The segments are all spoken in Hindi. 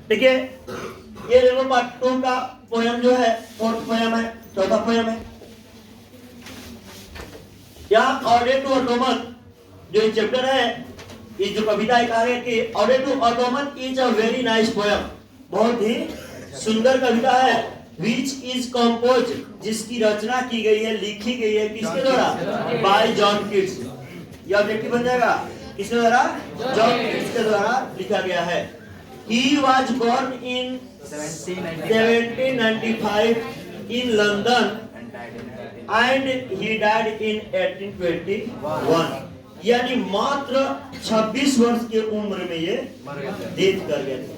ठीक है, ये देखो पार्ट 2 का पोयम जो है, फोर्थ पोयम है, चौथा पोयम है। यहाँ ऑडे टू ऑटोमन जो चैप्टर है, ये जो कविता है, कहा है कि ode to autumn is a very nice poem, बहुत ही सुंदर कविता है। विच इज कंपोज, जिसकी रचना की गई है, लिखी गई है किसके द्वारा? Bye John Keats. यह ऑब्जेक्टिव बन जाएगा, किसके द्वारा? जॉन कीट्स के द्वारा लिखा गया है। He was born in 1795 in London and he died in 1821। यानी मात्र 26 वर्ष की उम्र में ये डेथ कर गए थे।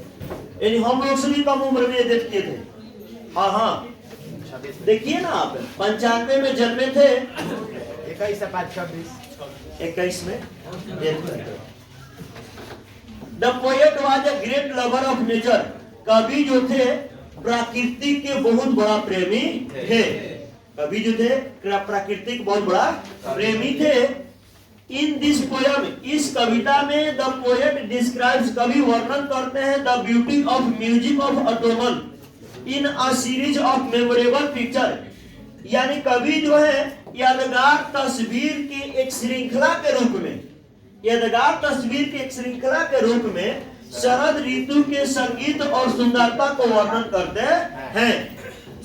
यानी हम लोग से भी कम उम्र में ये डेथ किए थे। हाँ हाँ, देखिए ना आप, 95 में जन्मे थे, 21 में डेथ कर गए। The poet was a great lover of nature। कवि जो थे प्रकृति के बहुत बड़ा प्रेमी थे। कवि जो थे प्रकृति के बहुत बड़ा प्रेमी थे। In this poem, इस कविता में the poet describes, कवि वर्णन करते हैं the beauty of music of Ottoman in a series of memorable picture। यानी कवि जो है यादगार तस्वीर की एक श्रृंखला के रूप में, यादगार तस्वीर की एक श्रृंखला के रूप में शरद ऋतु के संगीत और सुंदरता को वर्णन करते हैं।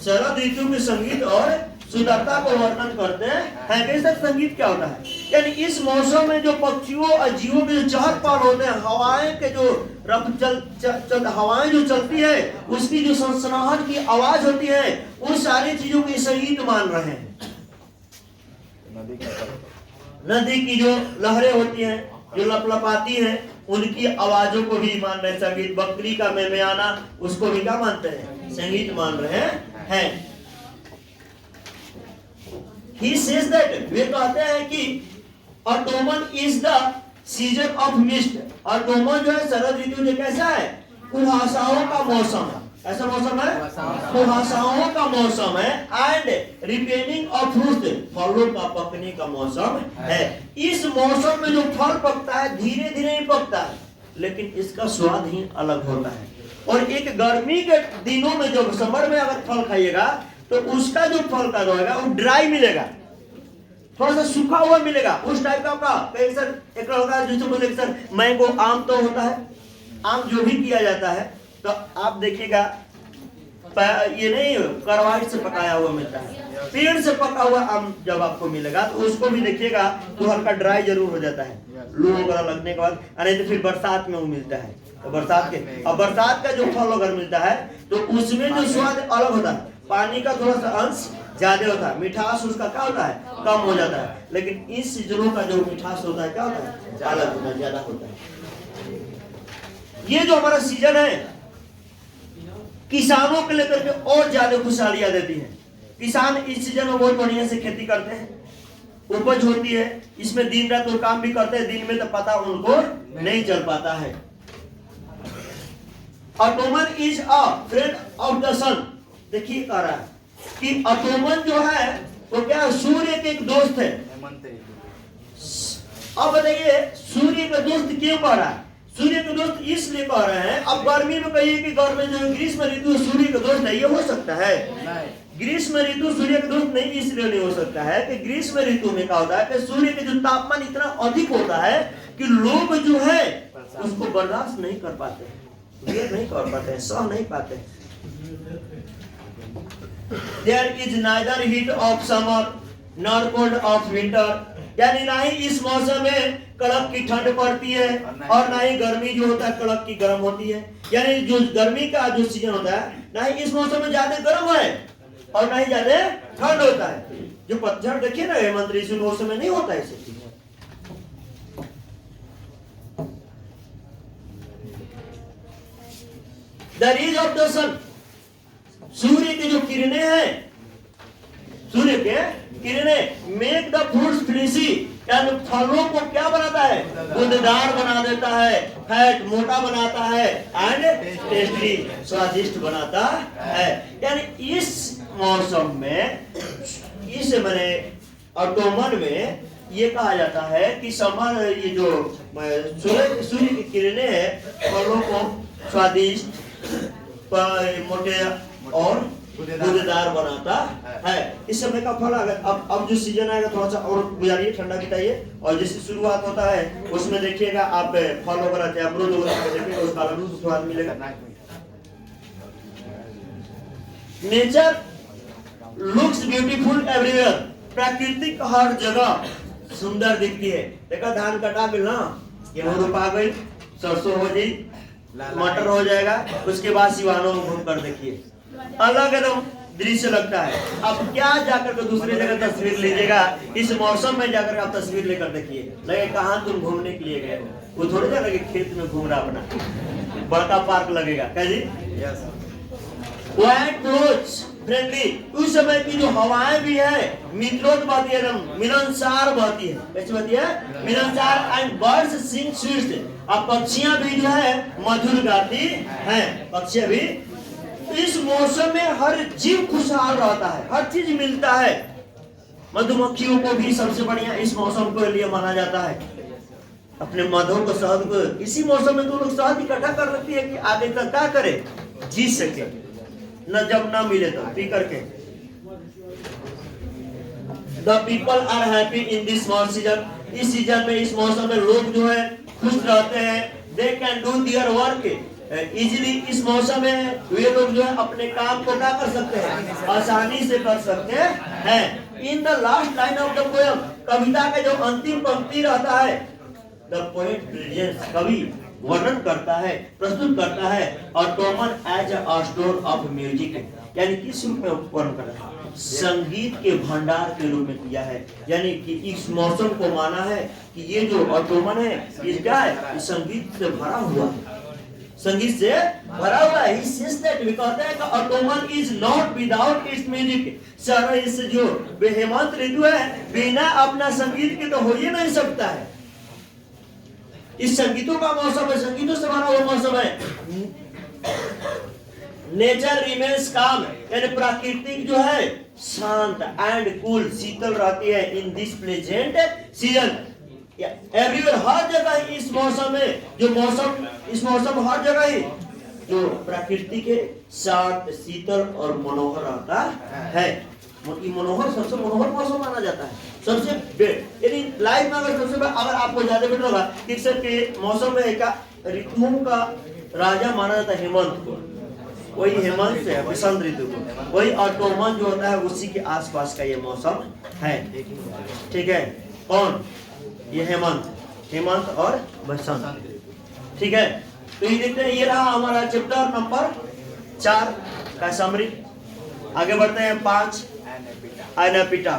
शरद ऋतु के संगीत और सुंदरता को वर्णन करते हैं। कैसा संगीत क्या होता है? यानी इस मौसम में जो पक्षियों और जीवों के जो चहल पहल होते हैं, हवाएं के जो हवाएं जो चलती है, उसकी जो सनसनाहट की आवाज होती है, उन सारी चीजों की संगीत मान रहे हैं। नदी की जो लहरें होती हैं, जो लपलपाती हैं, उनकी आवाजों को भी मान रहे हैं संगीत। बकरी का मेमयाना, उसको भी क्या मानते हैं? संगीत मान रहे हैं। He says that, वे कहते हैं कि Ottoman is the season of mist. Ottoman जो है शरद ऋतु जो कैसा है? कुहासाओं का मौसम है। ऐसा मौसम है, कुहासाओं का मौसम है। एंड रिपेनिंग ऑफ फ्रूट्स, फलों का पकने का मौसम है। इस मौसम में जो फल पकता है धीरे धीरे ही पकता है, लेकिन इसका स्वाद ही अलग होता है। और एक गर्मी के दिनों में, जब समर में अगर फल खाइएगा तो उसका जो फल का रहेगा वो ड्राई मिलेगा, थोड़ा सा सूखा हुआ मिलेगा, उस टाइप का। सर एक होगा जैसे बोले सर मैंगो, आम तो होता है, आम जो भी किया जाता है तो आप देखिएगा ये नहीं करवाइट से पकाया हुआ मिलता है, पेड़ से पका हुआ आम जब आपको मिलेगा तो उसको भी देखिएगा तो हल्का ड्राई जरूर हो जाता है लू वगैरह लगने के बाद। अरे तो फिर बरसात में वो मिलता है, तो बरसात का जो फल अगर मिलता है तो उसमें जो स्वाद अलग होता है। पानी का थोड़ा सा अंश ज्यादा होता है, मिठास उसका क्या होता है? कम हो जाता है। लेकिन इस सीजनों का जो मिठास होता है क्या होता है? अलग होता है, ज्यादा होता है। ये जो हमारा सीजन है किसानों के लेकर के और ज्यादा खुशहालियां देती है। किसान इस सीजन में बहुत बढ़िया से खेती करते हैं, उपज होती है, इसमें दिन रात वो काम भी करते हैं, दिन में तो पता उनको नहीं चल पाता है। Autumn is a friend of the sun. देखिए कह रहा है कि ऑटोमन जो है वो क्या, सूर्य के एक दोस्त है। अब बताइए सूर्य का दोस्त क्यों कह रहा है? सूर्य के दोस्त इसलिए कह रहे हैं, अब गर्मी में कहिए कि गर्मी जो ग्रीष्म ऋतु सूर्य का दोस्त है, ये हो सकता है? ग्रीष्म ऋतु सूर्य का दोस्त नहीं, इसलिए नहीं हो सकता है कि ग्रीष्म ऋतु में क्या होता है कि सूर्य के जो तापमान इतना अधिक होता है कि लोग जो है उसको बर्दाश्त नहीं कर पाते, नहीं कर पाते, सह नहीं पाते। There is neither heat of summer nor cold of winter। यानी ना ही इस मौसम में कड़क की ठंड पड़ती है और ना ही गर्मी जो होता है कड़क की गर्म होती है। यानी जो गर्मी का जो सीजन होता है, ना ही इस मौसम में ज्यादा गर्म है और ना ही ज्यादा ठंड होता है। जो पतझड़ देखिए ना हेमंत ऋतु मौसम में नहीं होता है। द रेज ऑफ द सन, सूर्य की जो किरणें हैं, सूर्य के किरणें मेक द फ्रूट्स फ्लेशी, यानी फलों को क्या बनाता है? गुददार बना देता है, फैट मोटा बनाता है, एंड टेस्टी स्वादिष्ट बनाता है। यानी इस मौसम में, इस मैंने ऑटोमन में ये कहा जाता है कि समर, ये जो सूर्य की किरणें हैं फलों को स्वादिष्ट मोटे और गूदेदार बनाता है। इस समय का फल अब जो सीजन आएगा थोड़ा सा और गुजारिए, ठंडा बिताइए, और जैसे शुरुआत होता है उसमें देखिएगा आप फल वगैरह चाहे अमरूद वगैरह देखिएगा, उसका अलग स्वाद मिलेगा। नेचर लुक्स ब्यूटीफुल एवरीवेयर, प्राकृतिक हर जगह सुंदर दिखती है। देखा धान कटा गई ना, गेहूं रोपा गई, सरसों हो गई, मटर हो जाएगा, उसके बाद सिवानों में घूम कर देखिए अलग एकदम दृश्य लगता है। अब क्या जाकर के दूसरी जगह तस्वीर लीजिएगा, इस मौसम में जाकर आप तस्वीर लेकर देखिए, लगे कहाँ तुम घूमने के लिए गए हो, वो थोड़ी जा लगे खेत में घूम रहा अपना, बड़का पार्क लगेगा क्या जी। व्हाइट क्लोथ्स फ्रेंडली, उस समय की जो हवाएं भी है मित्रोत बहती है, एकदम मिलनसार बहती है। कैसे बहती है? मिलनसार। एंड बर्ड्स सिंग स्वीट, अब पक्षियां भी जो है मधुर गाती हैं, पक्षियां भी। इस मौसम में हर जीव खुशहाल रहता है, हर चीज मिलता है। मधुमक्खियों को भी सबसे बढ़िया इस मौसम के लिए माना जाता है। अपने मधु को, शहद को इसी मौसम में तो लोग शहद इकट्ठा कर रखती है कि आगे तक क्या करे, जी सके, न जब न मिले तो पी करके। The people are happy in this season, इस सीजन में, इस मौसम में लोग जो है खुश रहते हैं। They can do their work easily, इस मौसम में वे लोग जो है अपने काम को क्या कर सकते हैं, आसानी से कर सकते हैं। In the last line of the poem, कविता का जो अंतिम पंक्ति रहता है, द पोएट प्रेजेंट्स, कवि वर्णन करता है, प्रस्तुत करता है, autumn as a store of music, यानी किस रूप में वर्णन कर रहा है, संगीत के भंडार के रूप में किया है। यानी कि इस मौसम को माना है कि ये जो ऑटोमन है ये क्या है, ये संगीत से भरा हुआ है, संगीत से भरा हुआ है। He says that, वे कहते हैं कि Ottoman is not without its music, सारा इस जो हेमंत ऋतु है बिना अपना संगीत के तो हो ही नहीं सकता है। इस संगीतों का मौसम है, संगीतों से भरा हुआ मौसम है। नेचर रिमेन्स काम, यानी प्राकृतिक जो है शांत एंड कूल, शीतल रहती है in this pleasant season. Everywhere, हर जगह इस मौसम में, जो मौसम, इस मौसम हर जगह ही जो प्रकृति के शांत, शीतल और मनोहर रहता है। मनोहर, सबसे मनोहर मौसम माना जाता है, सबसे यानी लाइफ में अगर सबसे अगर आपको ज्यादा बेटर होगा कि सर के मौसम में एक ऋतुओं का राजा माना जाता है हेमंत को, वही हेमंत से बसंत ऋतु को, वही ऑटोमन जो होता है उसी के आसपास का ये मौसम है। ठीक है, कौन ये हेमंत और बसंत, ठीक है। तो ये देखते हैं, ये रहा हमारा चैप्टर नंबर 4 का समरी। आगे बढ़ते हैं 5 एनापिटा।